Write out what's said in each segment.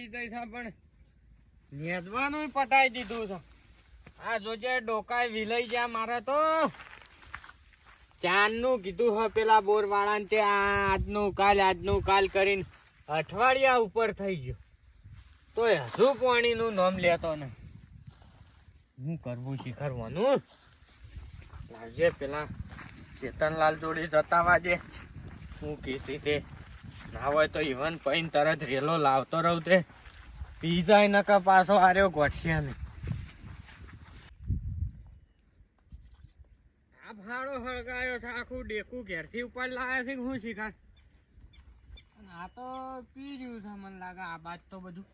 આવી જાય છે પણ નેદવાનું પટાઈ દીધું છે. આ જોજે ડોકાય વિલાઈ ગયા મારે તો. ચાંદનું કીધું હ પેલા બોર વાળા ને તે આજનું કાલ કરીને અઠવાડિયા ઉપર થઈ ગયો તોય હજુ પાણીનું નામ લેતો ને. હું કરવું શીખરવાનું લાવજે પેલા ચેતનલાલ જોડે જતા વાજે. હું કીધી તે ના હોય તો ઇવન પૈન તરત રેલો લાવતો રહું તે પી જાય નકા પાછો આર્યો ગોઠશે ને. આ ભાડો હળગાયો છે આખું ડેકું ઘેરથી ઉપર લાવે છે હું શીખાર. આ તો પી રહ્યું છે મને લાગે. આ બાજ તો બધું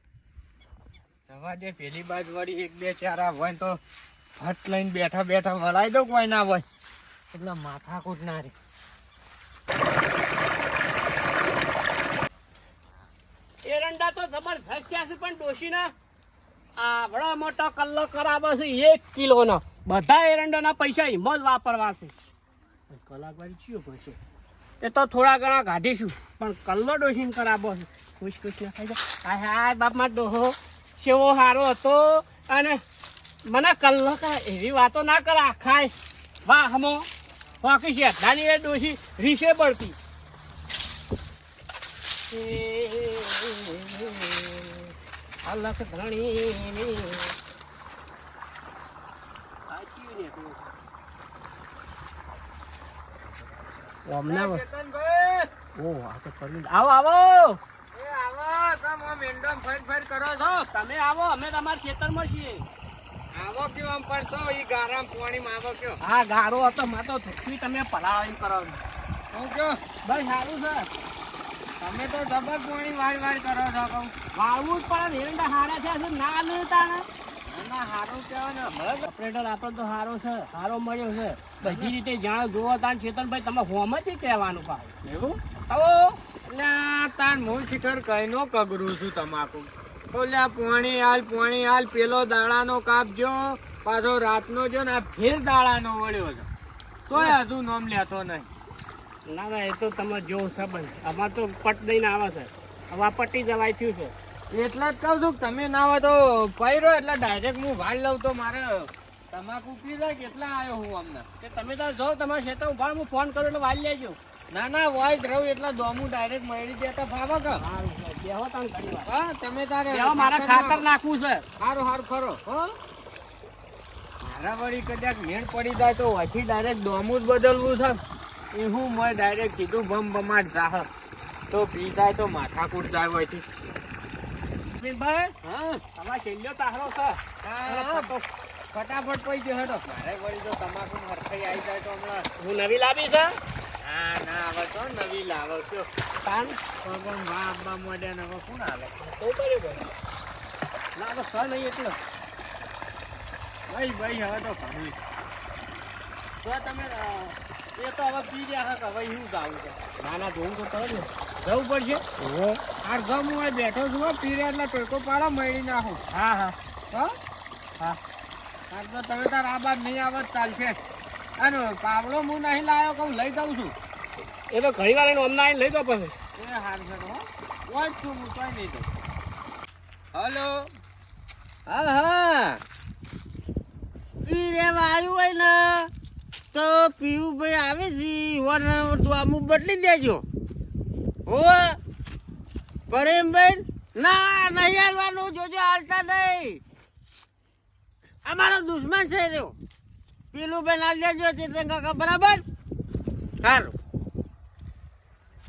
જવા દે. પેલી બાજ વળી એક બે ચાર હોય તો હટ લઈને બેઠા બેઠા વળાઈ દો કોઈ ના હોય એટલે માથાકૂટ ના રે. એરંડા તો જબરજસ્ત થયા છે પણ ડોશીના આવડો મોટો કલ્લો કરાવે છે 1 કિલોનો. બધા એરંડાના પૈસા હિમોલ વાપરવા છે. કલાકવાળી ચિયો કરશે એ તો થોડા ઘણા કાઢીશું પણ કલ્લો ડોશીને કરાવો છે. ખુશ ના ખાઈ જાય. હાય બાપમાં ડોહો સેવો સારો હતો અને મને કલ્લો કરે એવી વાતો ના કરે. ખાય વાહ હમો વાકી છે નાની એ ડોશી રીસે પડતી. અલખ ધણી આવો આવો કરો છો તમે આવો અમે તમારા ખેતરમાં છીએ. આવો કયો આમ પણ છો ઈ ગારામ પાણીમાં આવો કયો. હા ગારો હતો માં તો ધુકી તમે પલાળી કરો છો. હું કયો બસ સારું છે. તમે તો જબર પાણી વાળ કરો છો. કહું વાળવું જ પડે. એરંડા હારા છે ના લેતા ને ના સારું કહેવાય ને. ઓપરેટર આપણો તો સારો છે. સારો મળ્યો છે બધી રીતે જાણો જોવો તાન ચેતનભાઈ તમે હોમથી કહેવાનું પાછું. એવું આવો એટલે તાર હું શિખર કઈનો કગરું છું તમાકુ. ઓલ્યા પોણી હાલ પેલો દાડાનો કાપજો પાછો રાતનો જો ને આ ફેર દાડાનો વળ્યો છે તોય હજુ નામ લેતો નહીં. ના ના એ તો તમે જોવો સંબંધ અમારે તો પટ દઈને આવે છે. હવે આ પટી જવાય થયું છે એટલે જ કહું છું તમે ના હોય તો પૈરો એટલે ડાયરેક્ટ હું ભાડ લઉં તો મારે તમાકુ પી જાય કેટલા આવ્યો હું હમણાં. કે તમે તો જો તમારા ખેતર ઉભા હું ફોન કરું એટલે વાળી લેજો. ના ના હોય જ રહું એટલે દોમું ડાયરેક્ટ મળી દેતા ફાવે કે. બેહો તાન ઘણી વાર. હા તમે તારે બેહો મારા ખાતર નાખવું છે. સારું ખરો હો. મારા વળી કદાચ મેળ પડી જાય તો અહીંથી ડાયરેક્ટ દોમું જ બદલવું છે. એ હું મેં ડાયરેક્ટ કીધું બમાટ જાહ તો પી જાય તો માથાકૂટ જાય હોયથી. ભાઈ હા તમારા છેલ્લો તાહરો છે. ફટાફટ પડી ગયો હેડો. મારે વળી જો તમાકુ હરખાઈ આવી જાય તો હમણાં હું નવી લાવી છે. હા ના આવે તો નવી લાવો કયો. તાન પણ વા આંબા મોડ્યા ને હવે કોણ આવે તો બરાબર ના તો સર નહીં એટલે ભાઈ હવે તો ઘણું તો તમે એ તો હવે પી ગયા કે હવે શું ગાવું છે. ના ના જોવું તો કરો જવું પડશે. આ ગમ હું બેઠો છું પીરે એટલે ટોકો પાડો મળી નાખું. હા હા હા હા આજ તો તમે તાર આ બાદ નહીં આવે ચાલશે. અને પાવડો હું નહીં લાવ્યો કહું લઈ જાઉં છું. એ તો ઘણી વાર એને અમને આવીને લઈ દો પછી. એ સારું છે હો હોય જ છું હું તોય નહીં દઉં. હલો હા પી રેવા આવ્યું હોય ને તો પીયુભાઈ આવે છે અમુક બદલી દેજો. હો પ્રેમભાઈ ના નહીં હાલવાનું જોજો હાલતા નહીં. અમારો દુશ્મન છે રહ્યો પેલું બેન હાલ દેજો ચેતન કાકા બરાબર. સારું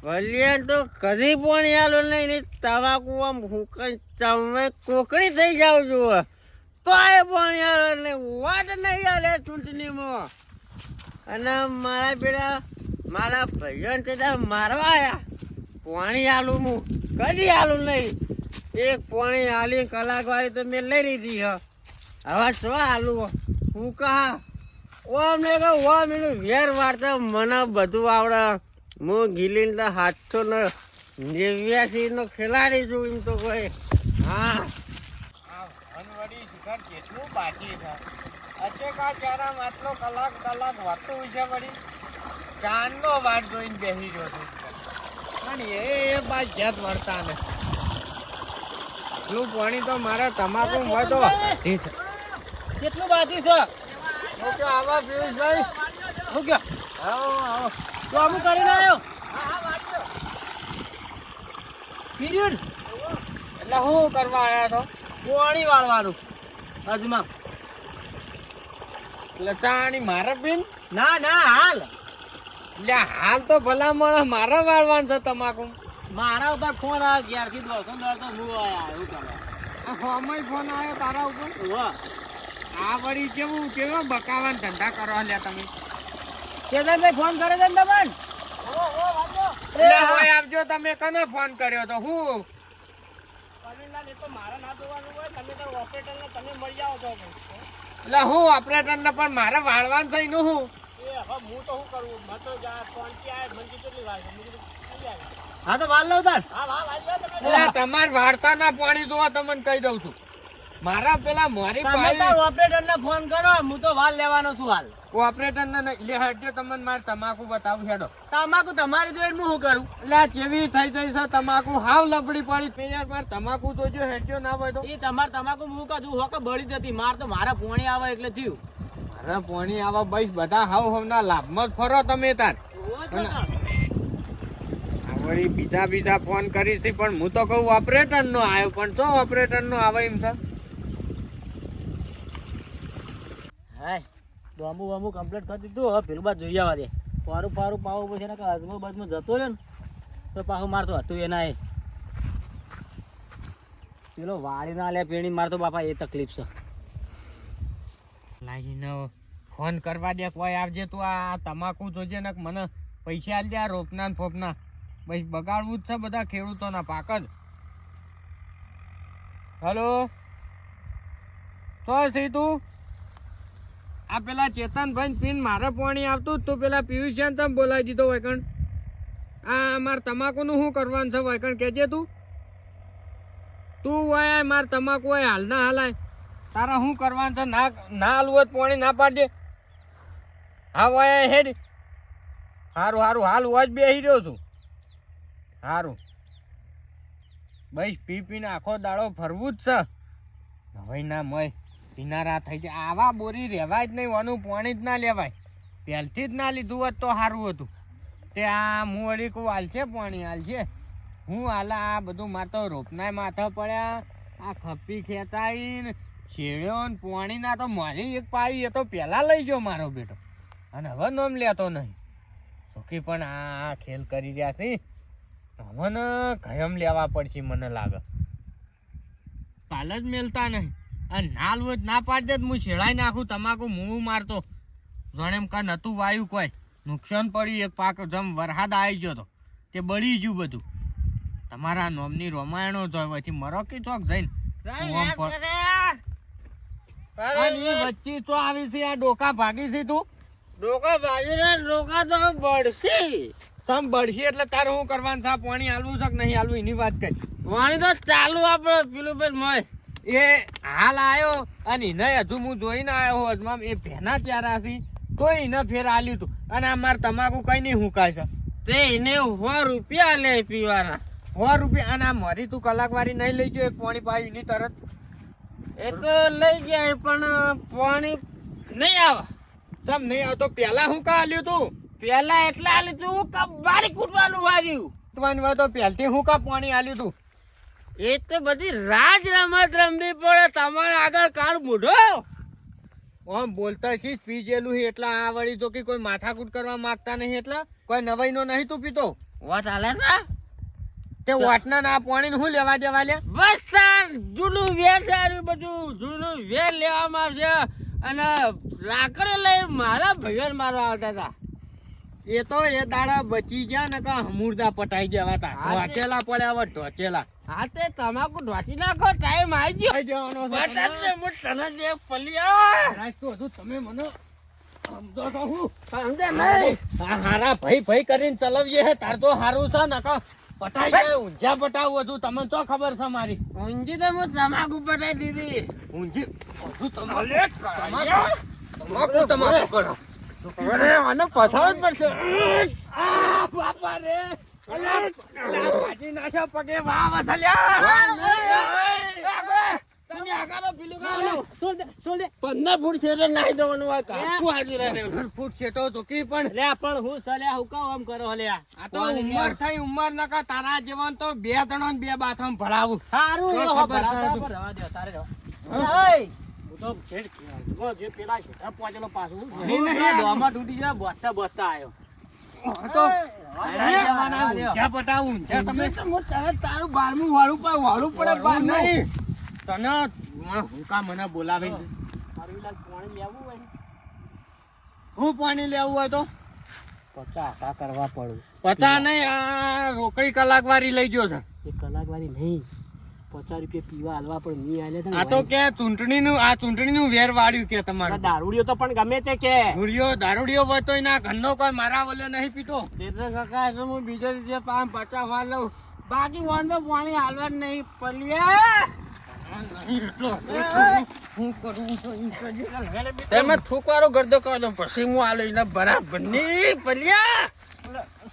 વલિયન તો કદી પણ હાલો નહીં. તમાકુ આમ હું કઈ તમે કોકડી થઈ જાવ છો તો એ પણ હાલો ને વાટ નહીં હાલે ચૂંટણીમાં. અને મારા પેલા મારા ભાઈઓને તે મારવા આવ્યા પાણી હાલું હું કદી હાલું નહીં. એક પાણી હાલી કલાકવાળી તો મેં લઈ લીધી હ. હવે શું હાલું હું કહા ઓમ ને કહું ઓમ એનું વેર વાર્તા મને બધું આવડે. હું ગિલીને 789 નો ખેલાડી છું એમ તો કોઈ. હા અનવડી શિખર કેટલું બાકી છે. અચેકા ચારામ આટલો કલાક વાતું છે વળી. ચાંદનો વાટ જોઈને બેસી રહ્યો છું પણ એ બાદ જત વળતા ને. એટલું પાણી તો મારા તમાકુ હોય તો વધી છે. કેટલું બાકી છે હું કે આવા પિયુષભાઈ હું કે આવો આવો. તો અમુક કરીને આવ્યો પીરિયડ એટલે શું કરવા આવ્યા તો? પાણી વાળવાનું અજમા એટલે ચાણી મારે પીન ના ના હાલ એટલે હાલ તો ભલામણ મારે વાળવાનું છે તમાકુ. મારા ઉપર ફોન આવ્યો ઘેરથી દોડતો દોડતો હું આયા એવું કરવા આ ફોનમાં ફોન આવ્યો તારા ઉપર. વાહ આ વળી કેવું કેવો બકાવાન ધંધા કરો લે તમે. કેદારભાઈ ફોન કરે છે ને તમને એટલે હોય આપજો. તમે કને ફોન કર્યો તો? હું મારા ના જોવાનું હોય તમે તો ઓપરેટરને તમે મળી જાઓ છો એટલે હું ઓપરેટર ને પણ મારે વાળવાનું છે એનું હું. એ હવે હું તો શું કરું મેં તો ફોન થી આવે મને કેટલી વાર હા તો વાળ લઉં તાર હા હા ભાઈ તમે એટલે તમારે વાળતા ના પાણી જોવા તમને કહી દઉં છું. મારા પેલા મોરી તમે પાણી તાર ઓપરેટરને ફોન કરો હું તો વાળ લેવાનો છું હાલ ઓપરેટર ને લે હટજો. તમને મારે તમાકુ બતાવું હેડો. તમાકુ તમારી જોઈને હું શું કરું એટલે આ જેવી થઈ જઈ છે તમાકુ હાવ લબડી પડી. પેલા મારે તમાકુ જોજો હેડજો ના હોય તો. એ તમારે તમાકુ હું કદું હોકે બળી જતી માર તો મારા પોણી આવે એટલે થયું મારે પાણી આવા બસ બધા હાવ હવના લાભમાં જ ફરો તમે તાર. આ વળી બીજા ફોન કરી છે પણ હું તો કહું ઓપરેટર નો આવ્યો પણ શું ઓપરેટર નો આવે એમ છે. હાય ડોમુ વામુ કમ્પ્લીટ કરી દીધું હવે પેલું બાદ જોઈ આવવા દે પારું પાવું પછી ને અજમો બજમો જતો રહ્યો ને તો પાછું મારતો હતું એના એ પેલો વાળી ના લે પેણી મારતો બાપા એ તકલીફ છે લાગીને ફોન કરવા દે કોઈ આવજે તું. આ તમાકુ જોજે ને મને પૈસા આલજે આ રોપના ને ફોપના. બસ બગાડવું જ છે બધા ખેડૂતોના પાક જ. હલો તો છે તું? આ પેલા ચેતનભાઈ પીન મારે પાણી આવતું જ તું પેલા પિયુષિયાન તમે બોલાવી દીધો વૈકણ. આ મારે તમાકુનું શું કરવાનું છે વૈકણ કહેજે તું. તું હોય મારે તમાકુ હોય હાલ ના હાલાય. તારા શું કરવાનું છે? ના હાલવું હોય પાણી ના પાડજે. હા હોય હેડ. સારું હાલ હોય જ બેસી રહ્યો છું. સારું બસ પીને આખો દાડો ફરવું જ છે. હવે ના મય પીનારા થઈ જાય. આવા બોરી રહેવાય જ નહીં. વાનું પાણી જ ના લેવાય. પહેલથી જ ના લીધું હોત તો સારું હતું. તે આ હું વળી કહું હાલશે પાણી હાલશે. હું હાલા આ બધું મારે તો રોપનાય માથા પડ્યા. આ ખપ્પી ખેંચાઈને શેડ્યો ને પાણીના તો મારી એક પાડી એ તો પહેલાં લઈ ગયો મારો બેટો અને હવે નોમ લેતો નહીં. ચોકી પણ આ ખેલ કરી રહ્યા છે. હવે ને ઘયમ લેવા પડશે મને લાગે. પાલ જ મેલતા નહીં. અને નાલ હોય ના પાડી દે હું છેડાઈ નાખું તમાકુ હું મારતો. જાણે એમ કાં નતું વાયું કોઈ નુકસાન પડ્યું. એક પાક જેમ વરસાદ આવી ગયો તો તે બળી ગયું બધું. તમારા નોમની રોમાયણો જોઈ પછી મરો કે ચોક જઈને વચ્ચે તો આવી છે. આ ડોકા ભાગી છે તું. ડોકા બાજુને ડોકા તો બળશે તમ બળશે એટલે તારે શું કરવાનું છે? પાણી હાલવું છે કે નહીં હાલવું એની વાત કરી. પાણી તો ચાલુ આપડે પેલું પેલું મોય એ હાલ આવ્યો અને એને હજુ હું જોઈને આવ્યો હોત એ ભેના ચારા છે તો એને ફેર આલ્યું તું. અને આ મારે તમાકુ કઈ નહીં હુકાય છે તે એને 100 રૂપિયા લે પીવાના. 100 રૂપિયા. અને આ મારી તું કલાકવારી નહીં લઈ ગયો એક પાણી પાયું એની તરત. એ તો લઈ જાય પણ પાણી નહીં આવે. તમ નહીં આવતો પેલા હું કા આલ્યું તું? પેલા એટલા આલી તું બારી કૂટવાનું વાર્યું. હોય તો પહેલથી હું કા પાણી આલ્યું તું? એ તો બધી રાજ રમત રમવી પડે તમારે આગળ કાળ મૂઢો. આમ બોલતા શીશ પી જેલું એટલા આ વળી જો કે કોઈ માથાકૂટ કરવા માંગતા નહીં એટલા કોઈ નવાઈ નો નહીં તું પીતો. વાત હાલે તા તે વાટના ના પાણી હું લેવા દેવા લે. બસ તાર જૂનું વેર સારું બધું જૂનું વેર લેવામાં આવશે અને લાકડે લઈ મારા ભાઈઓ મારવા આવતા હતા. એ તો એ દાડા બચી ગયા ને કા હમુરદા પટાઈ ગયા હતા. ઢોચેલા પડ્યા હવે ઢોચેલા. હા તે તમાકુ ઢોચી નાખો ટાઈમ આવી ગયો. થઈ જવાનો છે. બટાટે હું તને દે પલિયા રાજ તો હજુ તમે મને સમજો તો હું સમજે નહીં. આ હારા ભાઈ કરીને ચલાવીએ હે તાર તો હારું છે ને કા પટાઈ જાય. ઊંઝા પટાવું હજુ તમને શું ખબર છે મારી? ઊંઝી તો હું તમાકુ પટાઈ દીધી. ઊંઝી હજુ તમાકુ કરો. અરે મને પછાડવું જ પડશે. આ બાપા રે ભાજી નાખ્યો પગે વાહ વસલ્યા તમે આગળ પેલું કાઢો. છોડ દે 15 ફૂટ છે એટલે નાહી દેવાનું હોય કાકુ હાજર રહે. ફૂટ છેટો જોકી પણ લે પણ હું સલ્યા હું કામ આમ કરો લ્યા આ તો ઉંમર થઈ ઉંમર નકા તારા જેવાન તો 2 જણો ને 2 બાથમ ભરાવું સારું તો એ ખબર ભરાતા છે. પણ રવા દે તારે રવા. એય, હું તો છેડ ખીયાલ. જે પેલા છે આ પહોંચેલો પાછું નહીં, નહીં. ડોમાં તૂટી જાય બોસતા બોસતા આવ્યો આ તો જવાના ઊંઝા પટાવું ઊંઝા તમે તારું 12મું વાળું પડે વાળું નહીં તને હું કા મને બોલાવે છે? હરવીલાલ પાણી લેવું હોય ને હું પાણી લેવું હોય તો 50 આટા કરવા પડું 50 નહીં આ રોકડી કલાક વાળી લઈ ગયો છે એ કલાક વાળી નહીં 50 રૂપિયા પીવા હાલવા પણ મી આલે આ તો કે ચૂંટણીનું વેર વાળ્યું કે તમારું દારૂડિયો તો પણ ગમે તે કે દારૂડિયો હોય તો એના ઘરનો કોઈ મારા વલે નહીં પીતો એટલે કાકા એટલે હું બીજો રીતે 50 વાર લઉં બાકી વાંધો પાણી હાલવા જ નહીં પલિયા તમે થૂકવારો ગરદો કરો દો પછી હું આલો એના બરાબર ની પલિયા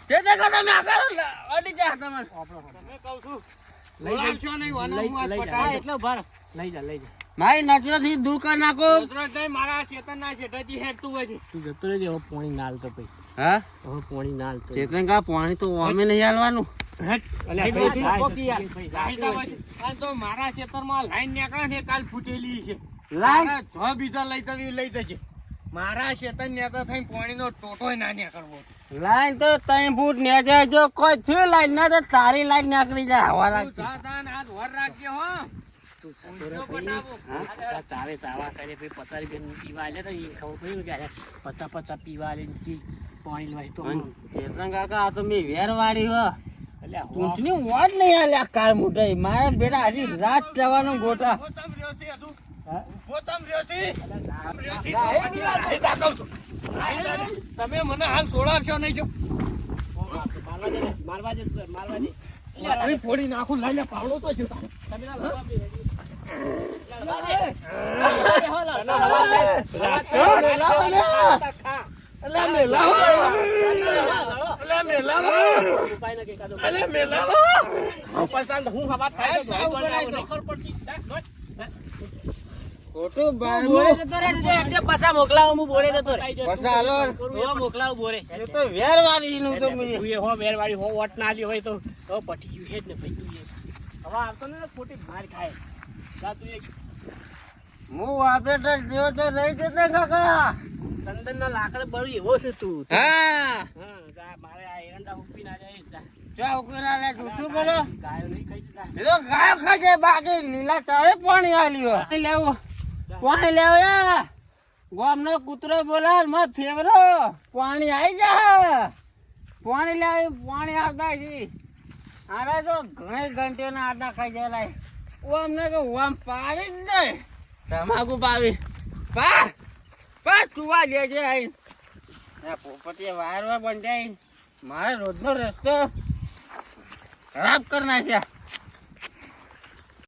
તે દેખો તમે આગળ અડી જા તમે તમે કહું છું બોલાવશો નહીં, વાના હું આજ પટાવી દઉં. એટલો ભર લઈ જા મારી નજરથી દૂર કરી નાખો કચરો નહીં, મારા ચેતનના શેઠેથી હેઠતું હોય છે. તું જતો રહેજે હવે પાણી ના હાલતો પછી હા હવે પાણી ના હાલતો ચેતન કા પાણી તો અમે નહીં હાલવાનું અલ્યા ભાઈ પોકી યાર રાહિતા હોય છે. આ તો મારા ખેતરમાં લાઈન નીકળે ને એ કાલ ફૂટેલી છે. લાઈન? તારે જો બીજા લઈ જજે. મારા ખેતર નેતા થઈને પાણીનો ટોટોય ના નીકળવો. લાઈન તો 3 ફૂટ ને જાય જો કોઈ થયું લાઈન ના તો તારી લાઈન નીકળી જાય હવા તું રાખી જા જા ને હાથ વર રાખજે હો. ઊંધો પટાવો. ચાવે ચાવા કરે પછી 50 રૂપિયા પીવા આલે તો એ ખબર પડી કે 50 પીવા આલે ને કી પાણી લઈ તો ચેતન કાકા આ તો મેં વેર વાળી હો અલ્યા ચૂંટણી વાત નહીં આલ્યા કાલ મોટાઈ મારા બેટા હજી રાત જવાનો ગોટા ઊભો ચમ રહ્યો છે હજુ? હા? ઊભો ચમ રહ્યો છે? રાહિતા કહું છું. તમે મને હાલ છોડાવશો નહીં જો મારવા દે તમે ફોડી નાખું લઈ લે પાવડો તો છે તારે. ખોટું બોરે જતો રહે છે એટલે પાછા મોકલાવો હું બોરે જતો રહે પાછા હાલો. હો મોકલાવો બોરે એ તો વેર વાળી નું તો મેં તું એ હો વેરવાળી હો વોટ ના આલી હોય તો હવે પટી ગયું છે જ ને ભાઈ તું એ હવે આવતો ને ખોટી માર ખાય જા તું એક હું વાપેટર જેવો તો નહીં જતો કાકા ચંદન ના લાકડ બળી એવો છે તું હા હા જા મારે આ એરંડા હુપી ના જાય જા ચા ઉકરા લે જૂઠું બોલો ગાયો નહીં ખાઈ જા એ તો ગાય ખાજે બાકી લીલા ચારે પાણી આલ્યો લેવું પાણી લેવો યા ગામનો કૂતરો બોલાર માં ફેવરો પાણી આવી જા પાણી લેવું પાણી આવતા છે આરે તો ઘણી ઘંટીઓના આટા ખાઈ જાય અમને કે ઓમ પાવી જ દે તમાકુ પાવી પા ચુવા લેજે આઈ પોપટીએ વાર બંધાઈ મારે રોજનો રસ્તો ખરાબ કરી નાખ્યા